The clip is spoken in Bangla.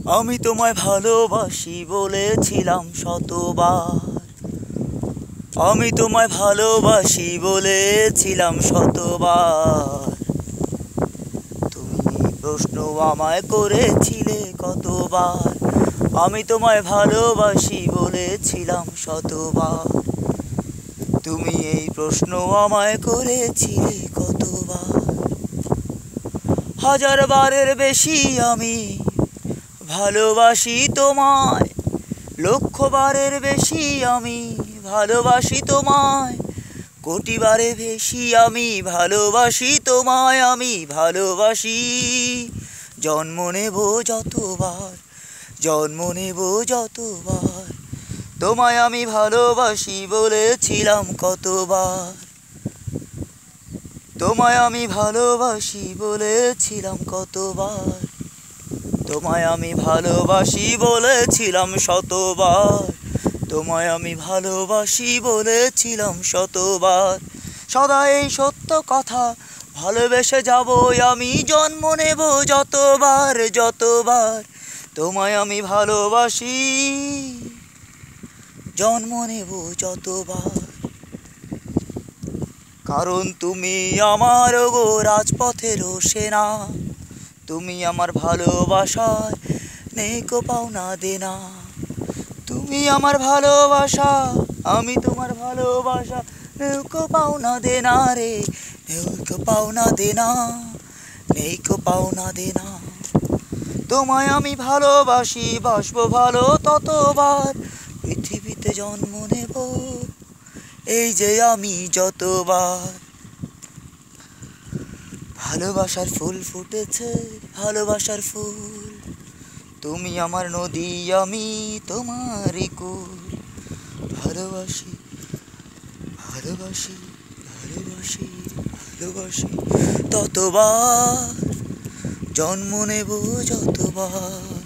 আমি তোমায় ভালোবাসি বলেছিলাম শতবার। আমি তোমায় ভালোবাসি বলেছিলাম শতবার। তুমি প্রশ্ন আমায় করেছিলে কতবার। আমি তোমায় ভালোবাসি বলেছিলাম শতবার। তুমি এই প্রশ্ন আমায় করেছিলে কতবার। হাজার বারের বেশি আমি ভালোবাসি তোমায়, লক্ষ বারের বেশি আমি ভালোবাসি তোমায়, কোটি বারে বেশি আমি ভালোবাসি তোমায়। আমি ভালোবাসি, জন্ম নেব যতবার, জন্ম নেব যতবার। তোমায় আমি ভালোবাসি বলেছিলাম কতবার। তোমায় আমি ভালোবাসি বলেছিলাম কতবার। তোমায় আমি ভালোবাসি বলেছিলাম শতবার। তোমায় আমি ভালোবাসি বলেছিলাম শতবার। সদা এই সত্য কথা ভালোবেসে যাবই আমি, জন্ম নেব যতবার যতবার। তোমায় আমি ভালোবাসি, জন্ম নেব যতবার। কারণ তুমি আমার গো রাজপথের সেনা। তুমি আমার ভালোবাসায় নেই কো পাওনা দেনা। তুমি আমার ভালোবাসা, আমি তোমার ভালোবাসা, নেই কো পাওনা দেনা রে, নেই কো পাওনা দেনা, নেই কো পাওনা দেনা। তোমায় আমি ভালোবাসি, বাসবো ভালো ততবার। পৃথিবীতে জন্ম নেব এই যে আমি যতবার। ভালোবাসার ফুল ফুটেছে, ভালোবাসার ফুল। তুমি আমার নদী, আমি তোমারই কুল। ভালোবাসি, ভালোবাসি, ভালোবাসি, ভালোবাসি ততবার। জন্ম নেব যতবার।